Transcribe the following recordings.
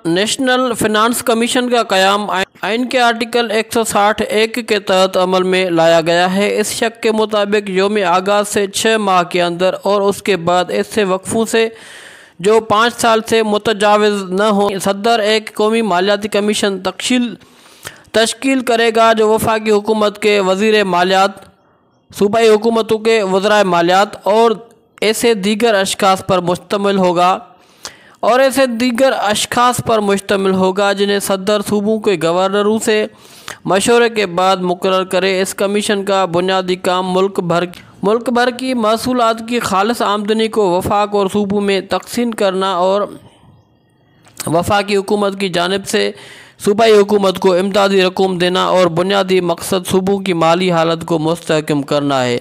National finance commission کا قیام آئین کے آرٹیکل 160(1) کے تحت عمل میں لایا گیا ہے۔ اس شق کے مطابق یوم آغاز سے 6 ماہ کے اندر اور اس کے بعد ایسے وقفوں سے جو 5 سال سے متجاوز نہ ہوں، صدر ایک قومی مالیاتی کمیشن تشکیل کرے گا جو وفاقی حکومت کے وزیر مالیات، صوبائی حکومتوں کے وزرائے مالیات اور ایسے دیگر اشخاص پر مشتمل ہوگا جنہیں صدر صوبوں کے گورنروں سے مشورے کے بعد مقرر کرے۔ اس کمیشن کا بنیادی کام ملک بھر کی محصولات کی خالص آمدنی کو وفاق اور صوبوں میں تقسیم کرنا اور وفاقی حکومت کی جانب سے صوبائی حکومت کو امدادی رقم دینا اور بنیادی مقصد صوبوں کی مالی حالت کو مستحکم کرنا ہے۔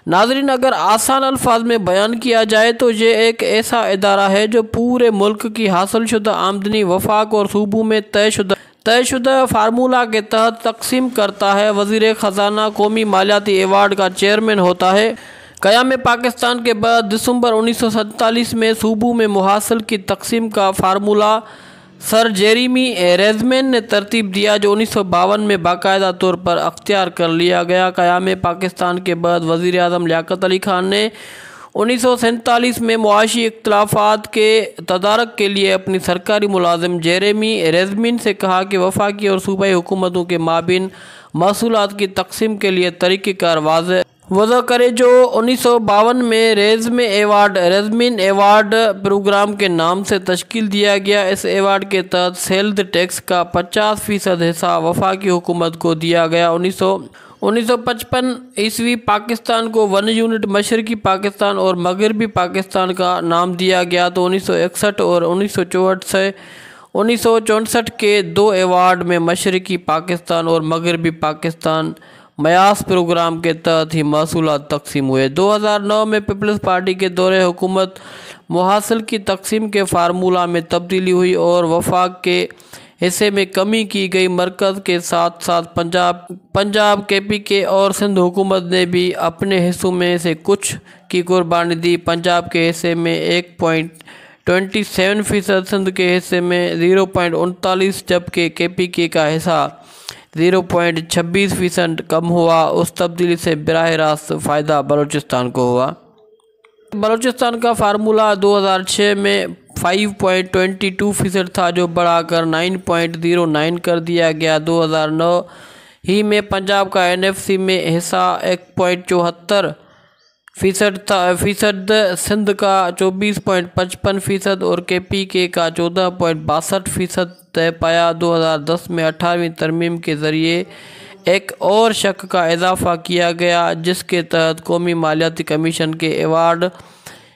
ناظرین، اگر آسان الفاظ میں بیان کیا جائے تو یہ ایک ایسا ادارہ ہے جو پورے ملک کی حاصل شدہ آمدنی وفاق اور صوبوں میں طے شدہ فارمولہ کے تحت تقسیم کرتا ہے۔ وزیر خزانہ قومی مالیاتی ایوارڈ کا چیئرمین ہوتا ہے۔ قیام پاکستان کے بعد دسمبر 1947 میں صوبوں میں محاصل کی تقسیم کا فارمولہ سر جیریمی ریزمین نے ترتیب دیا، جو 1952 میں باقاعدہ طور پر اختیار کر لیا گیا۔ قیام پاکستان کے بعد وزیر اعظم لیاقت علی خان نے 1947 میں معاشی اختلافات کے تدارک کے لیے اپنی سرکاری ملازم جیریمی ریزمین سے کہا کہ وفاقی اور صوبائی حکومتوں کے مابین محصولات کی تقسیم کے لیے طریقہ کار وضع کرے، جو 1952 میں ریزمین ایوارڈ پروگرام کے نام سے تشکیل دیا گیا۔ اس ایوارڈ کے تحت سیلز ٹیکس کا 50% حصہ وفاقی حکومت کو دیا گیا۔ 1955 پاکستان کو 1 یونٹ مشرقی پاکستان اور مغربی پاکستان کا نام دیا گیا تو 1961 اور 1964 کے 2 ایوارڈ میں مشرقی پاکستان اور مغربی پاکستان میاس پروگرام کے تحت ہی محصولات تقسیم ہوئے۔ 2009 میں پیپلز پارٹی کے دور حکومت محاصل کی تقسیم کے فارمولہ میں تبدیلی ہوئی اور وفاق کے حصے میں کمی کی گئی۔ مرکز کے ساتھ ساتھ پنجاب، KPK اور سندھ حکومت نے بھی اپنے حصوں میں سے کچھ کی قربانی دی۔ پنجاب کے حصے میں 1.27%، سندھ کے حصے میں 0.39%، جبکہ KPK کا حصہ 0.26% کم ہوا۔ اس تبدیلی سے براہ راست فائدہ بلوچستان کو ہوا۔ بلوچستان کا فارمولہ 2006 میں 5.22% تھا، جو بڑھا کر 9.09 کر دیا گیا۔ 2009 ہی میں پنجاب کا NFC میں حصہ 1.74% سندھ کا 24.55% اور KPK کا 14.62% طے پایا۔ 2010 میں 18ویں ترمیم کے ذریعے ایک اور شق کا اضافہ کیا گیا، جس کے تحت قومی مالیاتی کمیشن کے ایوارڈ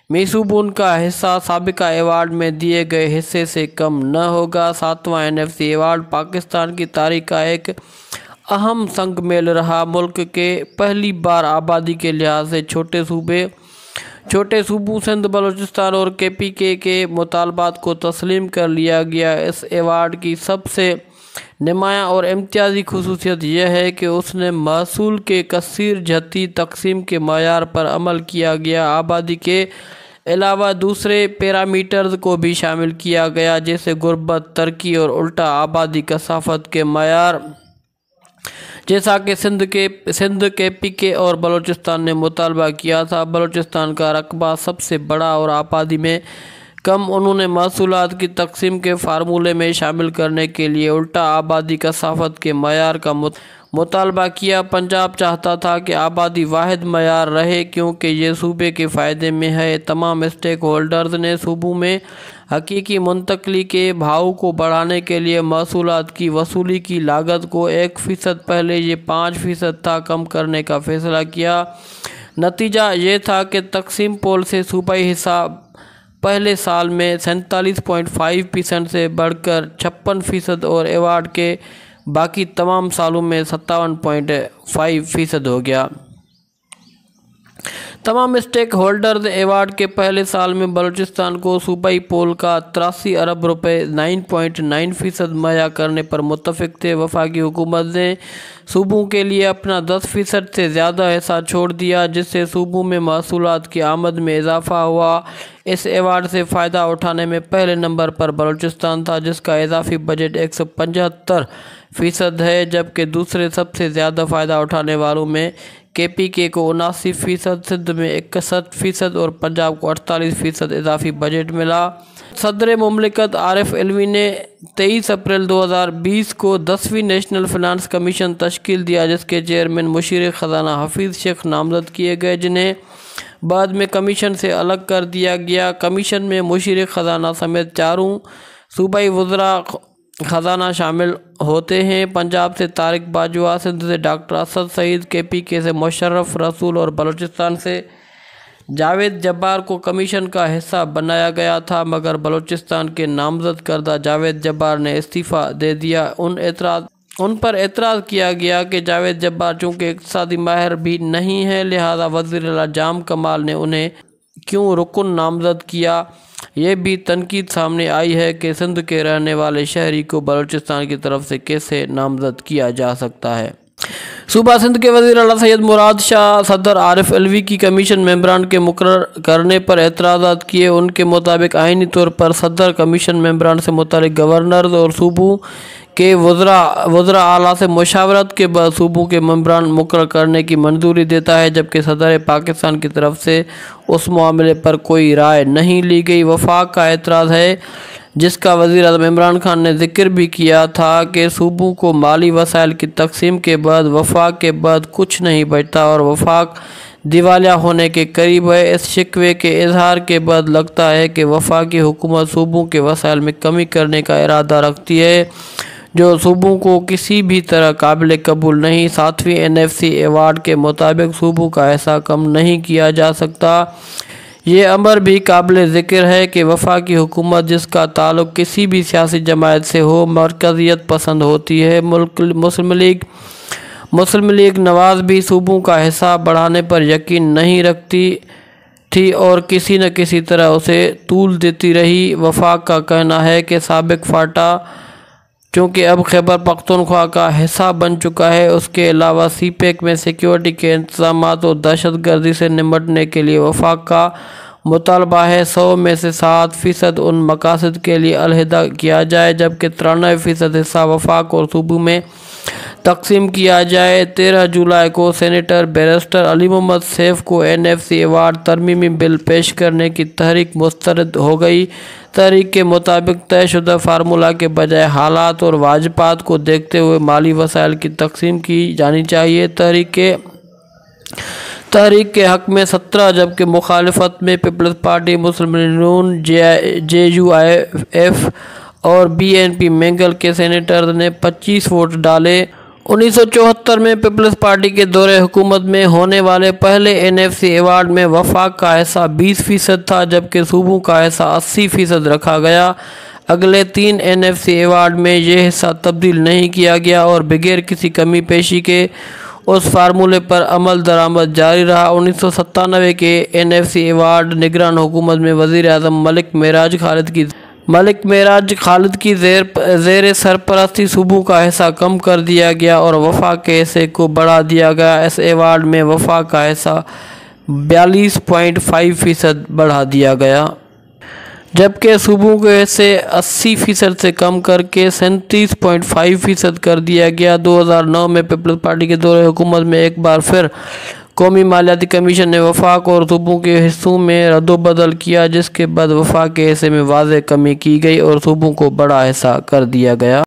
میں صوبوں کا حصہ سابقہ ایوارڈ میں دیے گئے حصے سے کم نہ ہوگا۔ 7واں NFC ایوارڈ پاکستان کی تاریخ کا ایک اہم سنگ میل رہا۔ ملک کے پہلی بار آبادی کے لحاظ سے چھوٹے صوبوں سندھ، بلوچستان اور KPK کے مطالبات کو تسلیم کر لیا گیا۔ اس ایوارڈ کی سب سے نمایاں اور امتیازی خصوصیت یہ ہے کہ اس نے محصول کے کثیر جہتی تقسیم کے معیار پر عمل کیا گیا۔ آبادی کے علاوہ دوسرے پیرامیٹرز کو بھی شامل کیا گیا، جیسے غربت، ترقی اور الٹا آبادی کثافت کے معیار، جیسا کہ سندھ، KPK اور بلوچستان نے مطالبہ کیا تھا۔ بلوچستان کا رقبہ سب سے بڑا اور آبادی میں کم، انہوں نے محصولات کی تقسیم کے فارمولے میں شامل کرنے کے لیے الٹا آبادی کثافت کے معیار کا مطالبہ کیا۔ پنجاب چاہتا تھا کہ آبادی واحد معیار رہے کیونکہ یہ صوبے کے فائدے میں ہے۔ تمام اسٹیک ہولڈرز نے صوبوں میں حقیقی منتقلی کے بھاؤ کو بڑھانے کے لیے محصولات کی وصولی کی لاگت کو 1% پہلے یہ 5% تھا کم کرنے کا فیصلہ کیا۔ نتیجہ یہ تھا کہ تقسیم پول سے صوبائی حصہ پہلے سال میں 47.5% سے بڑھ کر 56% اور ایوارڈ کے باقی تمام سالوں میں 57.5% ہو گیا۔ تمام اسٹیک ہولڈرز ایوارڈ کے پہلے سال میں بلوچستان کو صوبائی پول کا 83 ارب روپے 9.9% مہیا کرنے پر متفق تھے۔ وفاقی حکومت نے صوبوں کے لیے اپنا 10% سے زیادہ حصہ چھوڑ دیا، جس سے صوبوں میں محصولات کی آمد میں اضافہ ہوا۔ اس ایوارڈ سے فائدہ اٹھانے میں پہلے نمبر پر بلوچستان تھا، جس کا اضافی بجٹ 175% ہے، جبکہ دوسرے سب سے زیادہ فائدہ اٹھانے والوں میں KPK کو 79%، سندھ میں 61% اور پنجاب کو 48% اضافی بجٹ ملا۔ صدر مملکت عارف علوی نے 23 اپریل 2020 کو 10ویں نیشنل فنانس کمیشن تشکیل دیا، جس کے چیئرمین مشیر خزانہ حفیظ شیخ نامزد کیے گئے، جنہیں بعد میں کمیشن سے الگ کر دیا گیا۔ کمیشن میں مشیر خزانہ سمیت 4 صوبائی وزراء خزانہ شامل ہوتے ہیں۔ پنجاب سے طارق باجوہ، سندھ سے ڈاکٹر اسد سعید، KPK سے مشرف رسول اور بلوچستان سے جاوید جبار کو کمیشن کا حصہ بنایا گیا تھا، مگر بلوچستان کے نامزد کردہ جاوید جبار نے استعفیٰ دے دیا۔ ان پر اعتراض کیا گیا کہ جاوید جبار چونکہ اقتصادی ماہر بھی نہیں ہے، لہذا وزیر اعلیٰ جام کمال نے انہیں کیوں رکن نامزد کیا۔ یہ بھی تنقید سامنے آئی ہے کہ سندھ کے رہنے والے شہری کو بلوچستان کی طرف سے کیسے نامزد کیا جا سکتا ہے۔ صوبہ سندھ کے وزیر اعلیٰ سید مراد شاہ صدر عارف علوی کی کمیشن ممبران کے مقرر کرنے پر اعتراضات کیے۔ ان کے مطابق آئینی طور پر صدر کمیشن ممبران سے متعلق گورنرز اور صوبوں کے وزراء اعلیٰ سے مشاورت کے بعد صوبوں کے ممبران مقرر کرنے کی منظوری دیتا ہے، جبکہ صدر پاکستان کی طرف سے اس معاملے پر کوئی رائے نہیں لی گئی۔ وفاق کا اعتراض ہے، جس کا وزیر اعظم عمران خان نے ذکر بھی کیا تھا کہ صوبوں کو مالی وسائل کی تقسیم کے بعد وفاق کے بعد کچھ نہیں بچتا اور وفاق دیوالیہ ہونے کے قریب ہے۔ اس شکوے کے اظہار کے بعد لگتا ہے کہ وفاقی حکومت صوبوں کے وسائل میں کمی کرنے کا ارادہ رکھتی ہے، جو صوبوں کو کسی بھی طرح قابل قبول نہیں۔ 7ویں NFC ایوارڈ کے مطابق صوبوں کا حصہ کم نہیں کیا جا سکتا۔ یہ امر بھی قابل ذکر ہے کہ وفاقی حکومت، جس کا تعلق کسی بھی سیاسی جماعت سے ہو، مرکزیت پسند ہوتی ہے۔ مسلم لیگ نواز بھی صوبوں کا حصہ بڑھانے پر یقین نہیں رکھتی تھی اور کسی نہ کسی طرح اسے طول دیتی رہی۔ وفاق کا کہنا ہے کہ سابق فاٹا چونکہ اب خیبر پختونخوا کا حصہ بن چکا ہے، اس کے علاوہ CPEC میں سیکیورٹی کے انتظامات اور دہشت گردی سے نمٹنے کے لیے وفاق کا مطالبہ ہے 100 میں سے 7% ان مقاصد کے لیے علیحدہ کیا جائے، جبکہ 93% حصہ وفاق اور صوبوں میں تقسیم کیا جائے۔ 13 جولائی کو سینیٹر بیرسٹر علی محمد سیف کو NFC ایوارڈ ترمیمی بل پیش کرنے کی تحریک مسترد ہو گئی۔ تحریک کے مطابق طے شدہ فارمولہ کے بجائے حالات اور واجبات کو دیکھتے ہوئے مالی وسائل کی تقسیم کی جانی چاہیے۔ تحریک کے حق میں 17 جبکہ مخالفت میں پیپلز پارٹی، مسلم لیگ نون، JUIF اور BNP منگل کے سینیٹرز نے 25 ووٹ ڈالے۔ 1974 میں پیپلز پارٹی کے دور حکومت میں ہونے والے پہلے NFC ایوارڈ میں وفاق کا حصہ 20% تھا، جبکہ صوبوں کا حصہ 80% رکھا گیا۔ اگلے 3 NFC ایوارڈ میں یہ حصہ تبدیل نہیں کیا گیا اور بغیر کسی کمی پیشی کے اس فارمولے پر عمل درآمد جاری رہا۔ 1997 کے NFC ایوارڈ نگران حکومت میں وزیر اعظم ملک معراج خالد کی زیر سرپرستی صوبوں کا حصہ کم کر دیا گیا اور وفاق کے حصے کو بڑھا دیا گیا۔ اس ایوارڈ میں وفاق کا حصہ 42.5% بڑھا دیا گیا، جبکہ صوبوں کے حصے 80% سے کم کر کے 37.5% کر دیا گیا۔ 2009 میں پیپلز پارٹی کے دور حکومت میں ایک بار پھر قومی مالیاتی کمیشن نے وفاق اور صوبوں کے حصوں میں رد و بدل کیا، جس کے بعد وفاق کے حصے میں واضح کمی کی گئی اور صوبوں کو بڑا حصہ کر دیا گیا۔